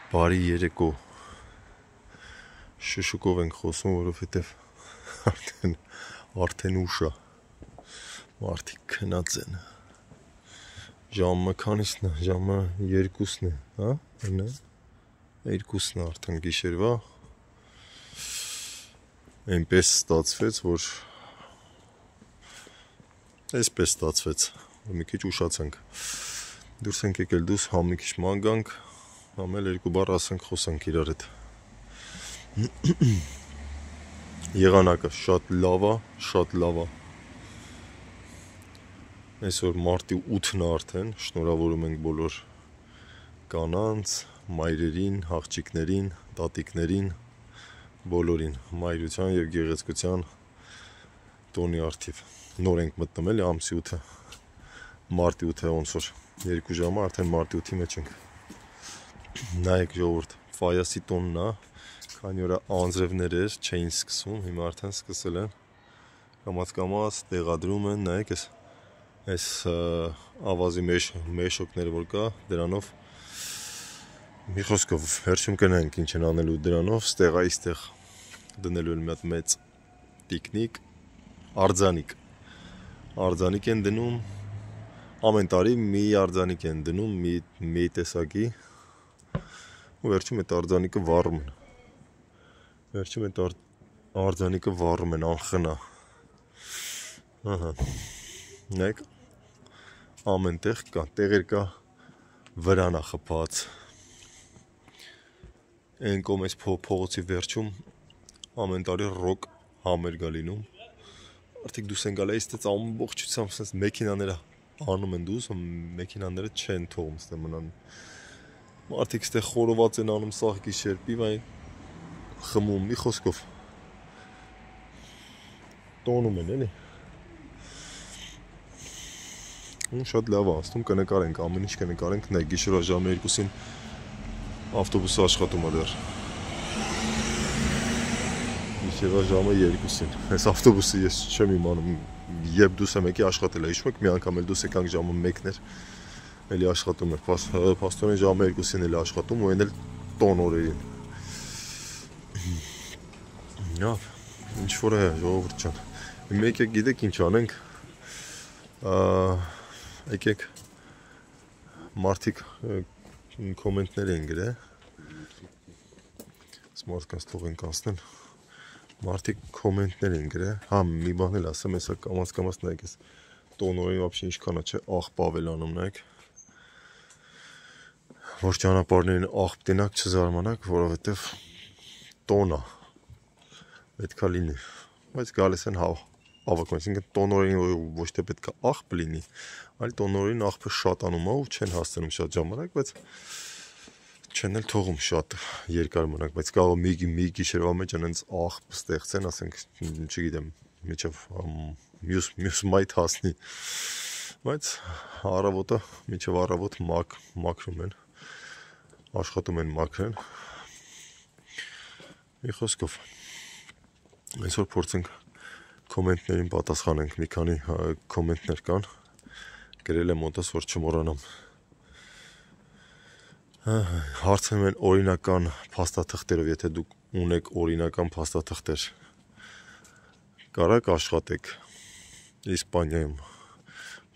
Բարի երեկո, շշուկով ենք խոսում, որովհետև արդեն ուշ է, մարդիկ քնած են, ժամը քանիսն է, ժամը 2-ն է, հա, հնա, 2-ն է արդեն գիշերվա, այնպես ստացվեց, որ այսպես ստացվեց, որ մի քիչ ուշացանք, դուրս ենք եկել դուս համ մի քիչ ման գանք, համ էլ երկու բառ ասենք խոսանք իրար հետ, եղանակը շատ լավ է, այսօր մարտի 8-ն է արդեն, շնորհավորում ենք բոլոր կանանց, մայրերին, աղջիկներին, տատիկներին, բոլորին, մայրության և գեղեցկության տոնի արդիվ, նոր ենք մտնում էլի ամսի 8-ը, մարտի 8-ը ոնց որ 2 ժամը արդեն մարտի 8-ի մեջ ենք, նայեք ժողովուրդ, ֆայասի տոնն է, քանի օր անձրևներ էր, չէին սկսում, հիմա արդեն սկսել են, կամաց տեղադրում են, նայեք այս ավազի մեշոկները որ կա, դրանով մի խոսքով վերջում կնայենք ինչ են անելու դրանով, ստեղ դնելու են մի հատ մեծ տիկնիկ, արձանիկ են դնում, ամեն տարի մի արձանիկ են դնում, մի տեսակի, ու վերջում այդ արձանիկը վառում են, անխնա, նայեք, ամեն տեղ կա, տեղեր կա, վրանա խփած, այն կողմ այս փողոցի վերջում, ամեն տարի ռոք համեր գա լինում, արդիկ դուս են գալա, այստեղ ամբողջությամբ մեքենաները անում են դուս, մեքենաները չեն թողում ստեղ մնան, մարդիկ ստեղ խորոված են անում սաղ գիշեր, պիվային խմում, մի խոսքով, տոնում են էլի, ու շատ լավ անցնում, կնկարենք, ամեն ինչ կնկարենք, նայ գիշերվա ժամը 2-ին ավտոբուսը աշխատում է դեռ, գիշերվա ժամը 2-ին, այս ավտոբուսը ես չեմ իմանում, երբ դուս եմ եկի աշխատել է, հիշում եք մի անգամ էլ դուս եկանք ժամը 1-ն էր, էլի աշխատում է, փաստորեն ժամը 2-ին էլ աշխատում ու այն էլ տոն օրերին, ինչ որ է ժողովուրդ ջան, մեկ եք գիտեք ինչ անենք, եկեք մարդիկ կոմենտներ են գրել, մարդկանց թող ենք անցնեն, մարդիկ կոմենտներ են գրել, մի բան էլ ասեմ, հեսա կամաց նայեք ես, տոն օրերին վապշի ինչքան է չէ, աղբ ավել անում նայեք, որ ճանապարհներին աղբ տենակ չզարմանաք, որովհետև տոն է, պետքա լինի, բայց գալիս են հավաքում, այսինքն տոնորին ոչ թե պետքա աղբ լինի, այլ տոնորին աղբը շատանում է ու չեն հասցնում շատ ժամանակ, բայց չեն էլ թողում շատ երկար մնանք, բայց կարող մի գիշերվա մեջ անենց աղբ ստեղծեն, ասենք, չգիտեմ, մյուս մայթ հասնի, բայց մինչև առավոտ մաքրում են, աշխատում են մաքրեն, մի խոսքով, այսօր փորձենք կոմենտներին պատասխանենք, մի քանի կոմենտներ կան, գրել եմ մոտս, որ չմոռանամ, հարցնում են օրինական փաստաթղթերով, եթե դուք ունեք օրինական փաստաթղթեր, կարաք աշխատեք Իսպանիայում,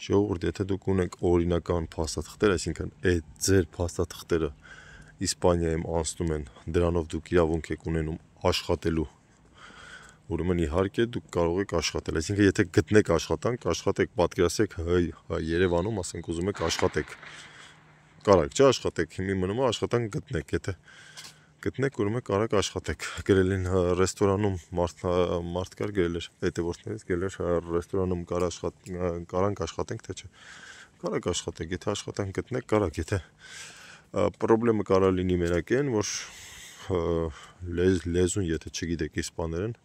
ժողովուրդ, եթե դուք ունեք օրինական փաստաթղթեր, այսինքն այդ ձեր փաստաթղթերը Իսպանիայում անցնում են, դրանով դուք իրավունք եք ունենում աշխատելու, ուրեմն իհարկե դուք կարող եք աշխատել, այսինքն եթե գտնեք աշխատանք, աշխատեք, պատկերացրեք Երևանում, ասենք ուզում եք աշխատեք, կարաք չէ աշխատեք, հիմի մնում է աշխատանք գտնեք, եթե գտնեք, ուրեմն կարաք աշխատեք, գրել են ռեստորանում, մարդ կար գրել էր, հետևորդներից գրել էր ռեստորանում կարանք աշխատենք, թե չէ, կարաք աշխատեք, եթե աշխատանք գտնեք, կարաք, եթե պրոբլեմը կարա լինի մենակ են, որ լեզուն եթե չգիտեք իսպաներեն,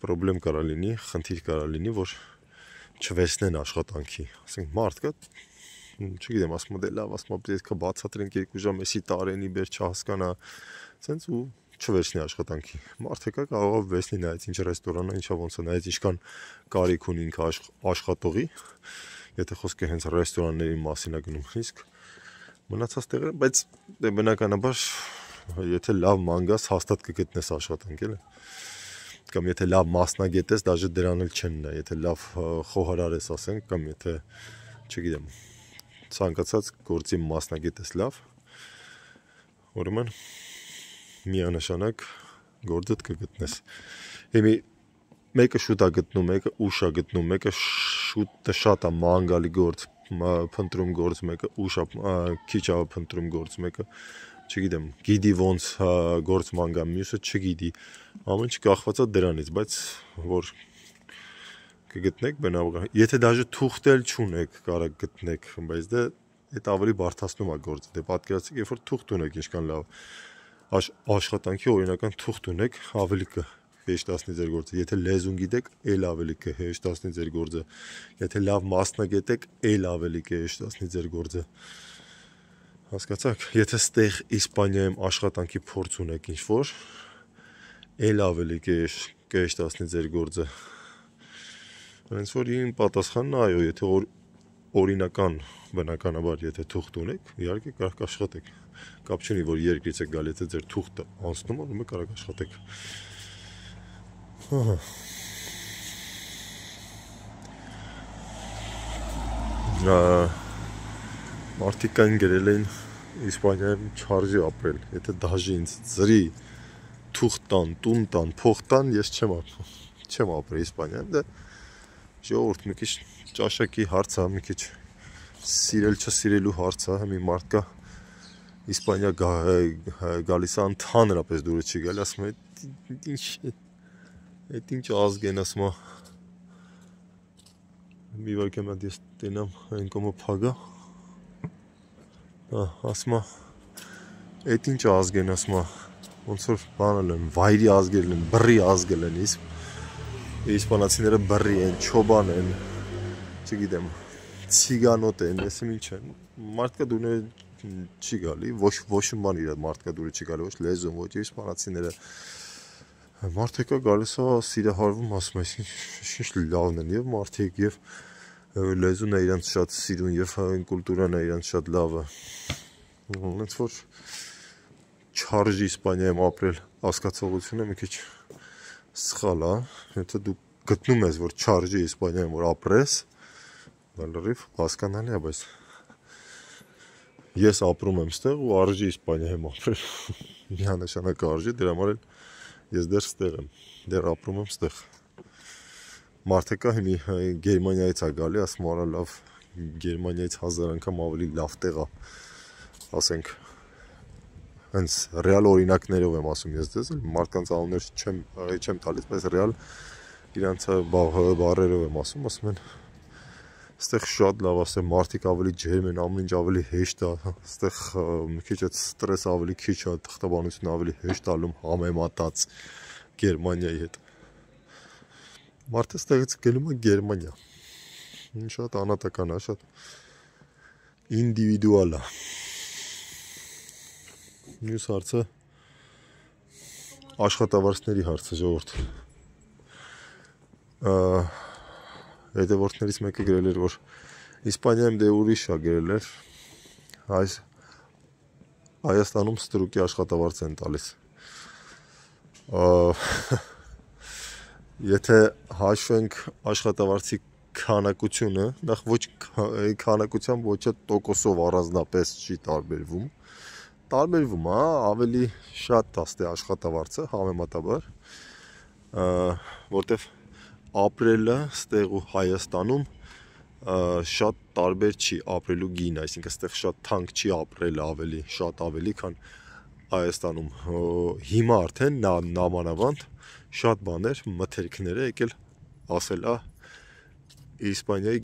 պրոբլեմ կարա լինի, խնդիր կարա լինի, որ չվեսնեն աշխատանքի, ասենք մարդ կա, չգիտեմ, ասում է լավ, ասում է պետք է բացատրենք 2 ժամ, էսի տարենի բեր չհասկանա, սենց ու չվեսնի աշխատանքի, մարդը կա կարող է վեսնի նայեց ինչ ռեստորանա, ինչա ոնց է, նայեց ինչքան կարիք ունի ինքը աշխատողի, եթե խոսքը հենց ռեստորանների մասին է գնում, իսկ Մնացած տեղերը, բայց բնականաբար եթե լավ մանգաս հաստատ կգտնես աշխատանք էլի։ Կամ եթե լավ մասնագետ ես, դաժե դրան էլ չեն նայ, եթե լավ խոհարար ես, ասենք, կամ եթե, չգիտեմ, ցանկացած գործի մասնագետ ես լավ, ուրեմն միանշանակ գործդ կգտնես։ Հիմի մեկը շուտ է գտնում, մեկը ուշ է գտնում, մեկը շատ է մանգալի գործ, փնտրում գործ, մեկը ուշ է քիչ է փնտրում գործ, մեկը չգիտեմ, գիտի ոնց գործ մանգա, մյուսը չգիտի, ամեն ինչ կախված է դրանից, բայց որ կգտնեք բնավորական, եթե դաժե թուղթ էլ չունեք, կարող գտնեք, բայց դա այդ ավելի բարդացնում է գործը, դե պատկերացրեք, երբ որ թուղթ ունեք, ինչքան լավ աշխատանքի օրինական թուղթ ունեք, ավելի կհեշտացնի ձեր գործը, եթե լեզուն գիտեք, էլ ավելի կհեշտացնի ձեր գործը, եթե լավ մասնագետ եք, էլ ավելի կհեշտացնի ձեր գործը։ Հասկացաք, եթե ստեղ Իսպանիայում աշխատանքի փորձ ունեք ինչ-որ, էլ ավելի կհեշտացնի ձեր գործը։ Հենց որ իմ պատասխանն այո, եթե օրինական բնականաբար, եթե թուղթ ունեք, իհարկե կարող աշխատեք։ Կապ չունի, որ երկրից եք գալ, եթե ձեր թուղթը անցնում է, ուրեմն կարող աշխատեք։ Մարդիկ կան գրել էին Իսպանիայում չարժի ապրել, եթե դաժե ինձ ծրի թուղթ տան, տուն տան, փող տան, ես չեմ ապրել Իսպանիայում, դա ժողովուրդ մի քիչ ճաշակի հարց է, մի քիչ սիրել չսիրելու հարց է, մի մարդ կա Իսպանիա գալիս է ընդհանրապես դուրս չի գալի, ասում է այդ ինչ ազգ են, ասում է մի վարքան մատ ես տենամ այն կոմը փագա, ասում է այդ ինչ ազգ են, ասում է ոնց որ բանել են, վայրի ազգեր են, բռի ազգեր են, իսպանացիները բռի են, չոբան են, չգիտեմ, ցիգանոտ են, եսեմ ինչ են, մարդկա դուրը չի գալի, ոչ բան իր մարդկա դուրը չի գալի, ոչ լեզուն, ոչ իսպանացիները, մարդիկա գալիս է սիրահարվում, ասում է, ինչ լավն են, և մարդիկ, և լեզուն է իրանց շատ սիրուն, և կուլտուրան է իրանց շատ լավը, ոնց որ չարժի Իսպանիայում ապրել հասկացողությունը մի քիչ սխալ է, եթե դու գտնում ես, որ չարժի Իսպանիայում որ ապրես, լրիվ հասկանալի է, բայց ես ապրում եմ ստեղ ու արժի Իսպանիայում ապրել, միանշանակ արժի, դրա համար էլ ես դեռ ստեղ եմ, դեռ ապրում եմ ստեղ։ Մարդը կա հիմի Գերմանիայից է գալի, ասում արա լավ, Գերմանիայից 1000 անգամ ավելի լավ տեղ է, ասենք, հենց ռեալ օրինակներով եմ ասում ես դες, մարդկանց անուններ չեմ տալիս, բայց ռեալ իրանց բառերով եմ ասում են, ստեղ շատ լավ ասեմ, մարդիկ ավելի ջերմ են, ամեն ինչ ավելի հեշտ է, ստեղ մի քիչ այդ ստրես ավելի քիչ է, թղթաբանությունը ավելի հեշտ ալում համեմատած Գերմանիայի հետ։ Մարդը ստեղից գնում է Գերմանիա, շատ անհատական է, շատ ինդիվիդուալ է։ Մյուս հարցը աշխատավարձների հարցը ժողովուրդ։ Հետևորդներից մեկը գրել էր, որ Իսպանիայում դե ուրիշ է գրել էր, Հայաստանում ստրուկի աշխատավարձ են տալիս։ Եթե հաշվենք աշխատավարձի քանակությունը, նախ ոչ քանակությամբ ոչ տոկոսով առանձնապես չի տարբերվում, ավելի շատ տաստ է աշխատավարձը համեմատաբար, որտեվ ապրելը ստեղ ու Հայաստանում շատ տարբեր չի ապրելու գին, այսինքն ստեղ շատ թանկ չի ապրել շատ ավելի, քան Հայաստանում, հիմա արդեն նամանավանդ շատ բաներ, մթերքներ է եկել ասել է Իսպանիայի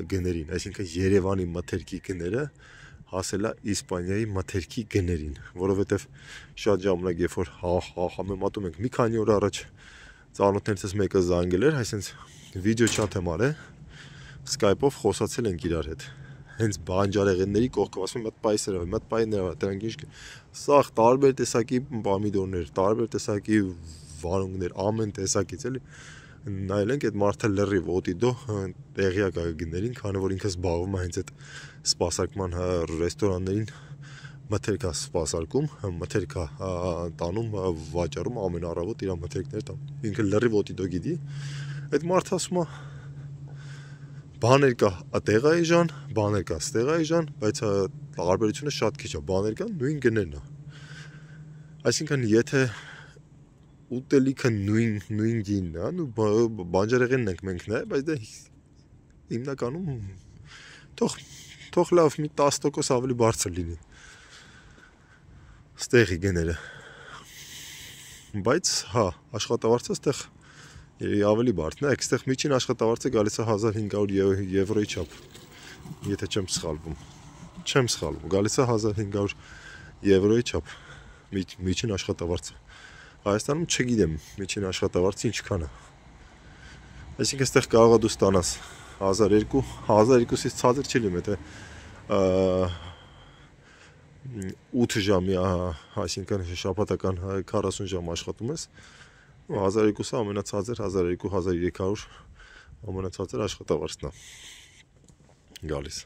գներին, այսինքն Երևանի մթերքի գները հասել է Իսպանիայի մթերքի գներին, որովհետև շատ ժամանակ երբ որ համեմատում ենք մի քանի օր առաջ ծանոթներիցս մեկը զանգել էր, այսինքն վիդեո չաթ եմ արել, Skype-ով խոսացել ենք իրար հետ, հենց բանջարեղենների կողքով, ասում եմ մատ պայսերով, մատ պայներով, դրանք ինչ սաղ տարբեր տեսակի պամիդորներ, տարբեր տեսակի վարունգներ, ամեն տեսակից էլի, նայել ենք այդ մարդը լրիվ օտիդո տեղյակ գներին, քանի որ ինքը զբաղվում է հենց այդ սպասարկման ռեստորաններին մթերք է սպասարկում, մթերք է տանում, վաճառում ամեն առավոտ իր մթերքները տանում։ Ինքը լրիվ օտիդո գիտի։ Այդ մարդը ասում է բաներ կա այդտեղ այժան, բաներ կա այստեղ այժան, բայց տարբերությունը շատ քիչ է, բաներ կան նույն գներն է։ Այսինքն եթե ուտելիքը նույն գինն է, ու բանջարեղենն ենք մենք նայ, բայց դա հիմնականում թող լավ մի 10% ավելի բարձր լինի ստեղի գները, բայց հա աշխատավարձը ստեղ ավելի բարդ է, այստեղ միջին աշխատավարձը գալիս է 1500 եվրոյի չափ, եթե չեմ սխալվում, գալիս է 1500 եվրոյի չափ միջին աշխատավարձը։ Հայաստանում չգիտեմ միջին աշխատավարձը ինչքան է։ Այսինքն այստեղ կարող է դու ստանաս 1200-ից ցածր չի լինում, եթե 8 ժամի, այսինքն շաբաթական 40 ժամ աշխատում ես, 1200-ը ամենացածր 1200-1300 ամենացածր աշխատավարձն է գալիս։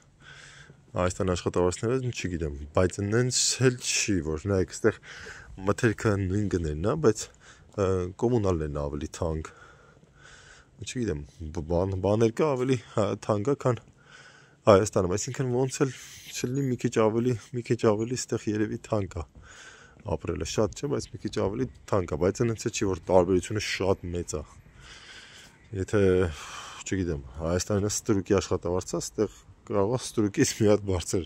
Հայաստան աշխատավարձները չգիտեմ, բայց նենց էլ չի, որ նայեք, այստեղ մթերքը նույն գներն է, բայց կոմունալն են ավելի թանկ։ Չգիտեմ, բաներ կա ավելի թանկ է, քան Հայաստանում, այսինքն ոնց էլ չլինի մի քիչ ավելի այստեղ երևի թանկ է ապրելը, շատ չէ, բայց մի քիչ ավելի թանկ է, բայց այնց չի, որ տարբերությունը շատ մեծ է։ Եթե, չգիտեմ, Հայաստանը ստրուկի աշխատավարձը, այստեղ կարող է ստրուկից մի հատ բարձր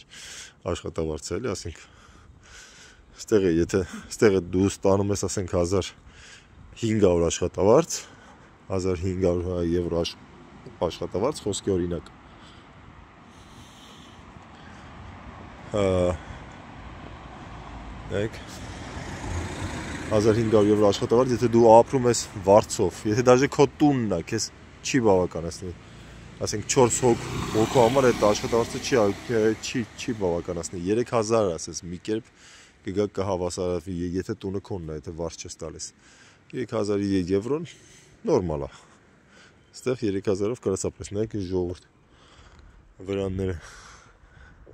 աշխատավարձ է, էլի, ասենք այստեղ դու ստանում ես, ասենք 1500 աշխատավարձ, 1500 եվրո աշխատավարձ, խոսքի օրինակ։ Նայեք 1500 եվրո աշխատավարձ, եթե դու ապրում ես Վարչով, եթե դաժե քո տունն է, քեզ չի բավականացնի, ասենք 4 հոգու համար այդ աշխատավարձը չի բավականացնի, 3000 ասես մի կերպ կգա կհավասարվի, եթե տունը քոնն է, եթե վարձ չես տալիս, 3000 եվրոն նորմալ է, այստեղ 3000-ով կարաս ապրես, նայեք ժողովուրդ,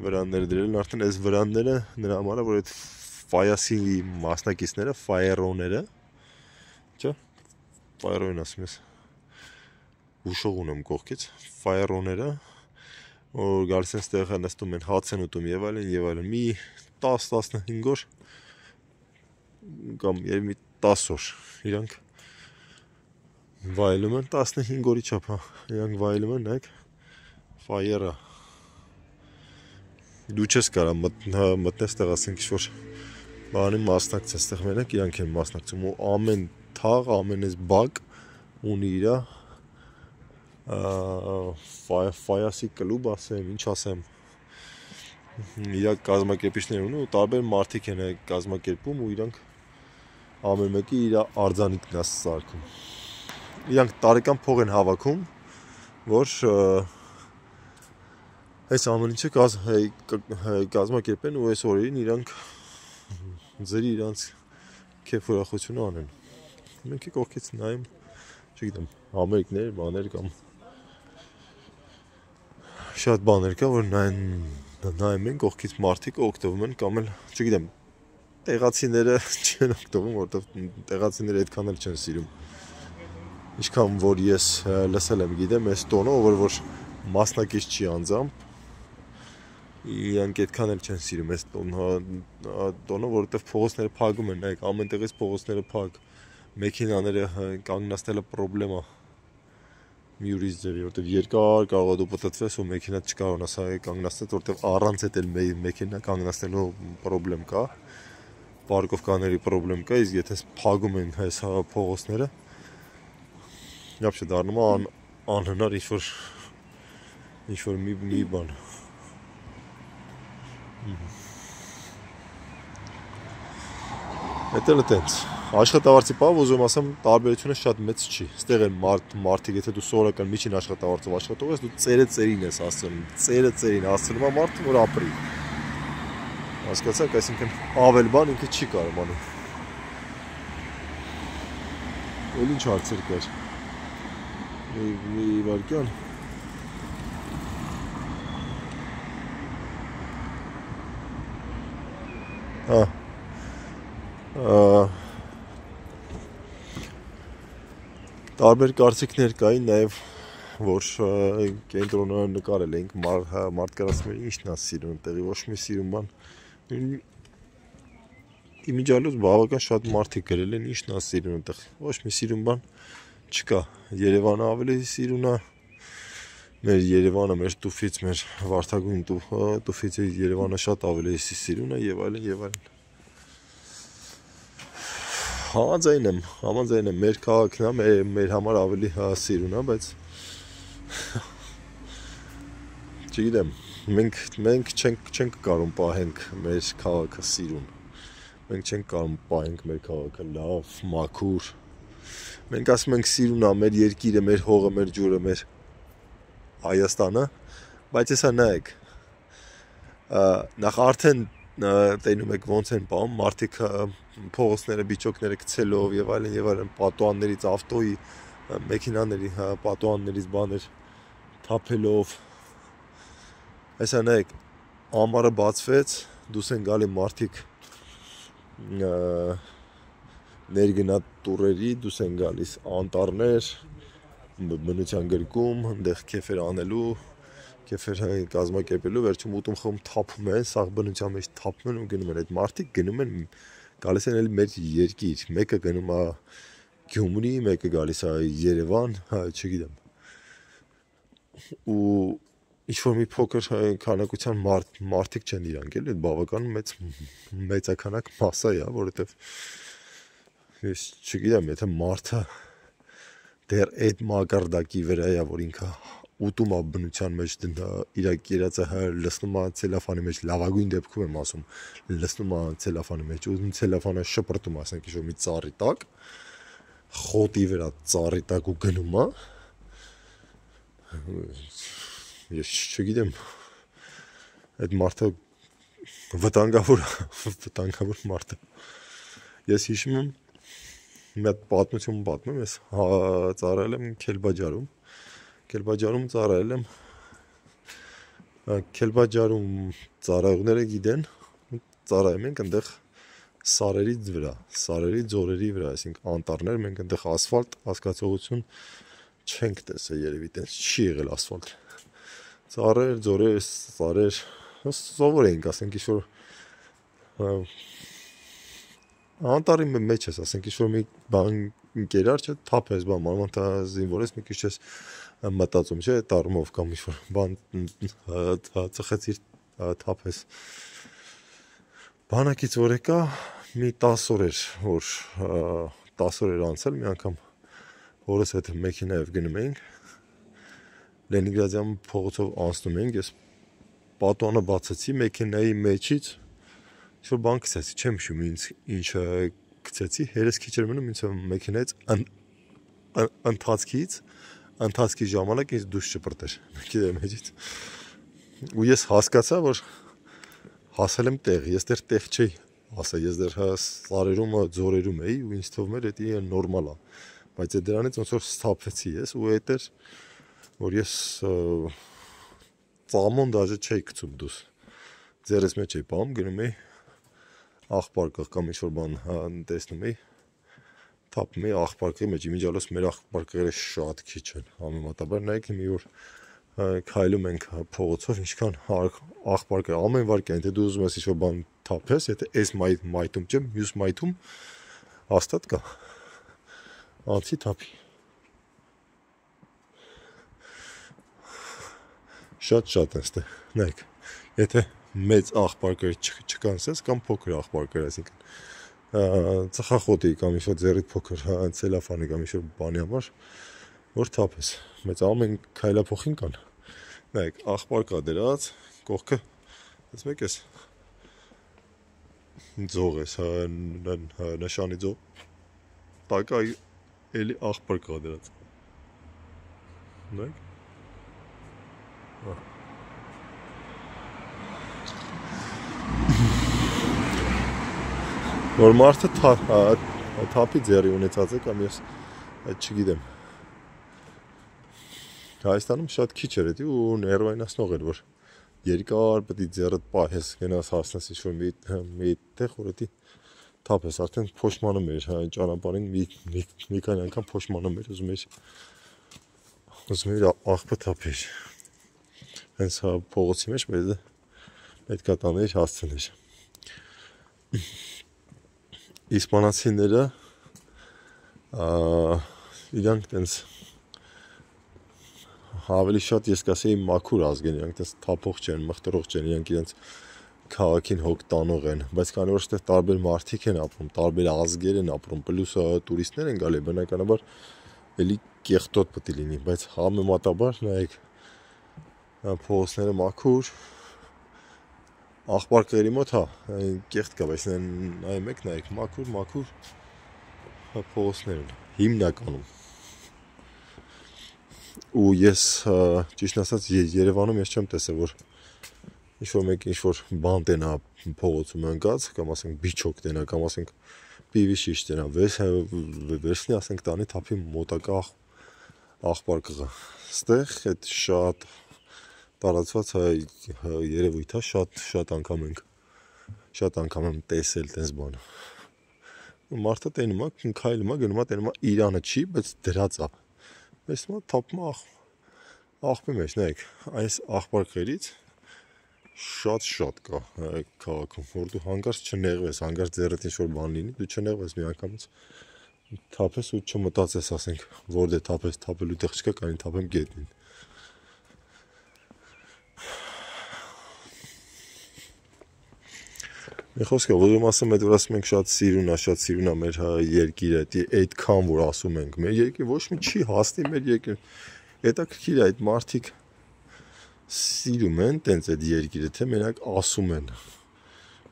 վրանները դրել են, արդեն այս վրանները նրա համար է, որ այդ ֆայասի մասնակիցները, ֆայերոները, չէ, ֆայերոին ասում ես, հուշող ունեմ կողքից, ֆայերոները, որ գալիս են ստեղ նստում են, հաց են ուտում եւ այլն, մի 10-15 օր կամ երևի 10 օր իրանք վայելում են 15 օրի չափ, իրանք վայելում են, նայեք, ֆայերը դու չես կարա մտնես տեղ, ասենք ինչ-որ բանի մասնակցես, տեղ մենակ իրանք են մասնակցում ու ամեն թաղ, ամեն այս բակ ունի իրա ֆայասի կլուբ ասեմ, ինչ ասեմ, իրա կազմակերպիչներ ունի ու տարբեր մարդիկ են կազմակերպում ու իրանք ամեն մեկի իրա արձանիկն է սարքում։ Իրանք տարեկան փող են հավաքում, որ այս ամեն ինչը կազմակերպեն ու այս օրերին իրանք ձերի իրանց քեֆ ուրախությունը անեն։ Մենք կողքից նայում, չգիտեմ, համերգներ, բաներ կամ շատ բաներ կա, որ նայում են կողքից մարդիկ օգտվում են կամ էլ, չգիտեմ, տեղացիները չեն օգտվում, որովհետև տեղացիները այդքան էլ չեն սիրում։ Ինչքան որ ես լսել եմ, գիտեմ, այս տոնը, որ մասնակից չի անձամբ, իրանք այդքան էլ չեն սիրում այս տոնը, որովհետև փողոցները փակում են, նայեք, ամեն տեղից փողոցները փակ, մեքենաները կանգնացնելը պրոբլեմ է։ Մի ուրիշ ձևի, որովհետև երկար կարող է դու պտտվես ու մեքենա չկարողանաս կանգնացնել, որովհետև առանց այդ էլ մեքենա կանգնացնելու պրոբլեմ կա, պարկովկաների պրոբլեմ կա, իսկ եթե փակում են այս փողոցները, իհարկե դառնում է անհնար ինչ-որ մի բան։ Էդ էլ է տենց, աշխատավարձի պահ ուզում ասեմ տարբերությունը շատ մեծ չի, ստեղ են մարդիկ, եթե դու սովորական միջին աշխատավարձով աշխատող ես, դու ծերին ես ծերին հասցնում է մարդը, որ ապրի, հասկացաք, այսինքն ավել բան ինքը չի կարող անում, էլ ինչ հարցեր կար, մի վարկյան տարբեր կարծիքներ կային նաև որ կենտրոնը նկարել էինք մարդկարացմերը ինչն է սիրուն տեղի ոչ մի սիրուն բան իմիջիալոց բավական շատ մարդիկ գրել են ինչն է սիրուն այդտեղ ոչ մի սիրուն բան չկա Երևանը ավելի սիրուն է մեր Երևանը մեր տուֆից մեր վարդագույն տուֆից Երևանը շատ ավելի սիրուն է եւ այլն Համաձայն եմ մեր քաղաքն է մեր համար ավելի սիրուն է բայց չգիտեմ մենք չենք կարող պահենք մեր քաղաքը սիրուն մենք չենք կարող պահենք մեր քաղաքը լավ մաքուր մենք ասում ենք սիրուն է մեր երկիրը մեր հողը մեր ջուրը մեր Հայաստանը բայց հեսա նայեք նախ արդեն տենում եք ոնց են պահում մարդիկ փողոցները բիճոկները գցելով եւ այլն պատուհաններից ավտոյի մեքենաների պատուհաններից բաներ թափելով հեսա նայեք ամառը բացվեց դուս են գալի մարդիկ ներգնա տուրերի դուս են գալիս անտառներ բնության գրկում այնտեղ քեֆեր անելու քեֆեր կազմակերպելու վերջում ուտում խմում թափում են սաղ բնության մեջ թափում են ու գնում են այդ մարդիկ գնում են գալիս են մեր երկիր մեկը գնում է Գյումրի մեկը գալիս է Երևան չգիտեմ ու ինչ-որ մի փոքր քանակության մարդիկ չեն իրանք էլի բավական մեծականակ մասսա է որովհետև ես չգիտեմ եթե մարդը դեռ այդ մակարդակի վրա է որ ինքը ուտում է բնության մեջ իր կերածը լցնում է ցելոֆանի մեջ լավագույն դեպքում եմ ասում լցնում է ցելոֆանի մեջ ու ցելոֆանը շպրտում ասենք ինչ-որ մի ծառի տակ խոտի վրա ծառի տակ ու գնում է ես չգիտեմ այդ մարդը վտանգավոր մարդ է ես հիշում եմ մի հատ պատմություն պատմեմ ես ծառայել եմ Քելբաջարում ծառայել եմ Քելբաջարում ծառայողները գիտեն ծառայում ենք այնտեղ սարերի ձորերի վրա այսինքն անտառներ մենք այնտեղ ասֆալտ հասկացողություն չենք տեսել երևի տես չի եղել ասֆալտ ծառեր ձորեր սարեր սովոր էինք ասենք ինչ-որ անտառի մեջ ես ասենք ինչ-որ մի բան կերար չէ թափես բան մանավանդ զինվորես մի քիչ ես մտածում չէ տառմով կամ ինչ-որ բան ծխեցիր թափես բանակից որ եկա մի 10 օր էր որ 10 օր էր անցել մի անգամ հորս հետ մեքենայով գնում էինք Լենինգրադյան փողոցով անցնում էինք ես պատուհանը բացեցի մեքենայի մեջից ինչ-որ բան գցեցի չեմ հիշում ինչ գցեցի հերս քիչ էր մնում ինձ մեքենայից ընթացքի ժամանակ ինձ դուրս չպրտեր մեքենայի մեջից ու ես հասկացա որ հասել եմ տեղ ես դեռ տեղ չէի ասա ես դեռ սարերում ձորերում էի ու ինձ թվում էր դա նորմալ է բայց դրանից ոնց որ սթափվեցի ես ու այդ էր որ ես ծամոն դաժե չէի գցում դուս ձերս մեջ էի պահում գնում էի աղբարկը կամ ինչ-որ բան տեսնում էի թափում էի աղբարկի մեջ իմիջիալոց մեր աղբարկերը շատ քիչ են համեմատաբար նայեք մի որ քայլում ենք փողոցով ինչքան աղբարկ է ամեն վարքյան եթե դու ուզում ես ինչ-որ բան թափես եթե այս մայթում չեմ մյուս մայթում հաստատ կա անցի թափի շատ են ստե նայեք եթե մեծ աղբարկեր չկանցես կամ փոքր աղբարկեր այսինքն ծխախոտի կամ ինչ-որ ձեռիդ փոքր ցելոֆանի կամ ինչ-որ բանի համար որ թափես մեծ ամեն քայլափոխին կան նայեք աղբարկա դրած կողքը այս մեկ էս ձող էս նշանի ձող տակա էլի աղբարկա դրած նայեք որ մարդը թափի ձեռի ունեցած է կամ ես այդ չգիտեմ Հայաստանում շատ քիչ էր էդի ու ներվայնացնող էր, որ երկար պետք է ձեռդ պահես, գնաս հասնես ինչ-որ մի տեղ, որ էդի թափես, արդեն փոշմանում էր, այն ճանապարհին մի քանի անգամ փոշմանում էր, ուզում էր աղբը թափեր։ Հենց փողոցի մեջ պետք է տաներ հասցներ։ Իսպանացիները իրանք տենց ավելի շատ ես կասեի մաքուր ազգ են, իրանք տենց թափող չեն, մխտրող չեն, իրանք իրենց քաղաքին հոգ տանող են, բայց քանի որ այստեղ տարբեր մարդիկ են ապրում, տարբեր ազգեր են ապրում, պլյուս տուրիստներ են գալի, բնականաբար էլի կեղտոտ պետք է լինի, բայց համեմատաբար նայեք փողոցները մաքուր, աղբարկղերի մոտ կեղտ կա, բայց նայեք մաքուր փողոցներ են հիմնականում։ Ու ես ճիշտ ասած Երևանում ես չեմ տեսել, որ ինչ-որ մեկը ինչ-որ բան տենա փողոցում ընկած, կամ ասենք բիչոկ տենա, կամ ասենք պիվի շիշ տենա, վերցնի ասենք տանի թափի մոտակա աղբարկղը։ Ստեղ այդ շատ տարածված երևույթ է, շատ անգամ եմ տեսել տես բան։ Մարդը տենում է, քայլում է, գնում է, տենում է, իրանը չի, բայց դրած է։ Այս մոտ թափում է աղբի մեջ, նայեք, այս աղբարկղերից շատ կա քաղաքում, որ դու հանկարծ չնեղվես, հանկարծ ձեռդ ինչ-որ բան լինի, դու չնեղվես մի անգամից թափես ու չմտածես, ասենք, որտե թափես, թափելու տեղ չկա, կանի թափեմ գետնին։ Մի խոսքով, ուզում ասեմ, այդ որ ասում ենք շատ սիրուն է մեր երկիրը, այդքան որ ասում ենք, մեր երկիրը ոչ մի չի հասնի մեր երկիրը։ Հետաքրքիր է այդ մարդիկ սիրում են տենց այդ երկիրը, թե մենակ ասում են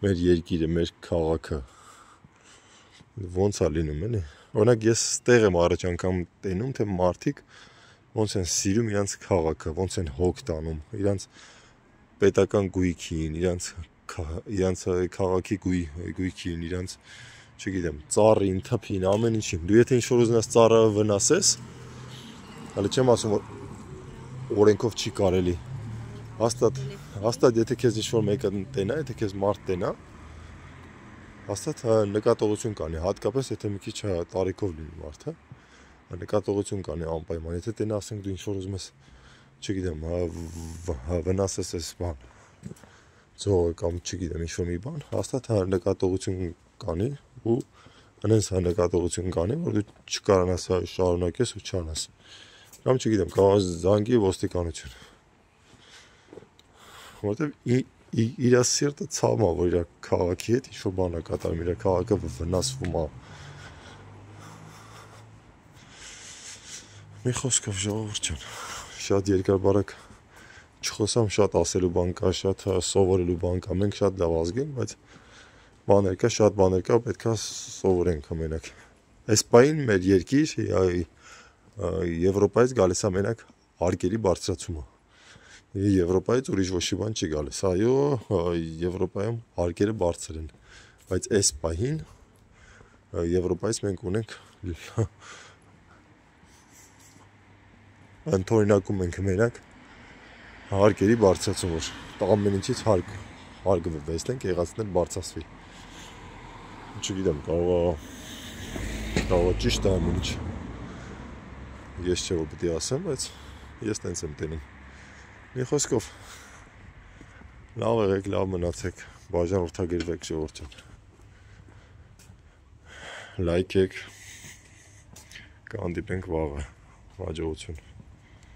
մեր երկիրը, մեր քաղաքը ոնց է լինում, էլի։ Օրինակ ես ստեղ եմ առաջ անգամ տենում, թե մարդիկ ոնց են սիրում իրանց քաղաքը, ոնց են հոգ տանում, իրանց պետական գույքին, իրանց քաղաքի գույքին, իրանց, չգիտեմ, ծառին, թփին, ամեն ինչին։ Դու եթե ինչ-որ ուզենաս ծառը վնասես, հələ չեմ ասում, որ օրենքով չի կարելի։ Հաստատ եթե քեզ ինչ-որ մեկը տենա, եթե քեզ մարդ տենա, հաստատ նկատողություն կանի, հատկապես եթե մի քիչ տարիքով լինի մարդը, նկատողություն կանի անպայման։ Եթե տենա, ասենք դու ինչ-որ ուզում ես, չգիտեմ, վնասես այս բան, ձողը կամ չգիտեմ ինչ-որ մի բան, հաստատ նկատողություն կանի ու հենց նկատողություն կանի, որ դու չկարանաս շարունակես ու չանաս։ Կամ չգիտեմ, կարող զանգի ոստիկանություն։ Որովհետև իր սիրտը ցավում է, որ իր քաղաքի հետ ինչ-որ բան է կատարում, իր քաղաքը վնասվում է։ Մի խոսքով ժողովուրդ ջան, շատ երկար բարակ չխոսամ, շատ ասելու բան կա, շատ սովորելու բան կա, մենք շատ լավ ազգ ենք, բայց բաներ կա, շատ բաներ կա, պետք է սովորենք մենակ։ Այս պահին մեր երկիր Եվրոպայից գալիս է մենակ հարկերի բարձրացումը։ Եվրոպայից ուրիշ ոչ մի բան չի գալիս։ Այո, Եվրոպայում հարկերը բարձր են, բայց այս պահին Եվրոպայից մենք ունենք ընդօրինակում ենք մենակ հարկերի բարձրացում, որ ամեն ինչից հարկը վերցնենք, եղածներ բարձրացվի։ Չգիտեմ, կարող է ճիշտ է ամեն ինչ։ Ես չէ որ պետք է ասեմ, բայց ես տենց եմ տենում։ Մի խոսքով լավ եղեք, լավ մնացեք, բաժանորդագրվեք ժողովուրդ ջան։ Լայքեք, կհանդիպենք վաղը, հաջողություն։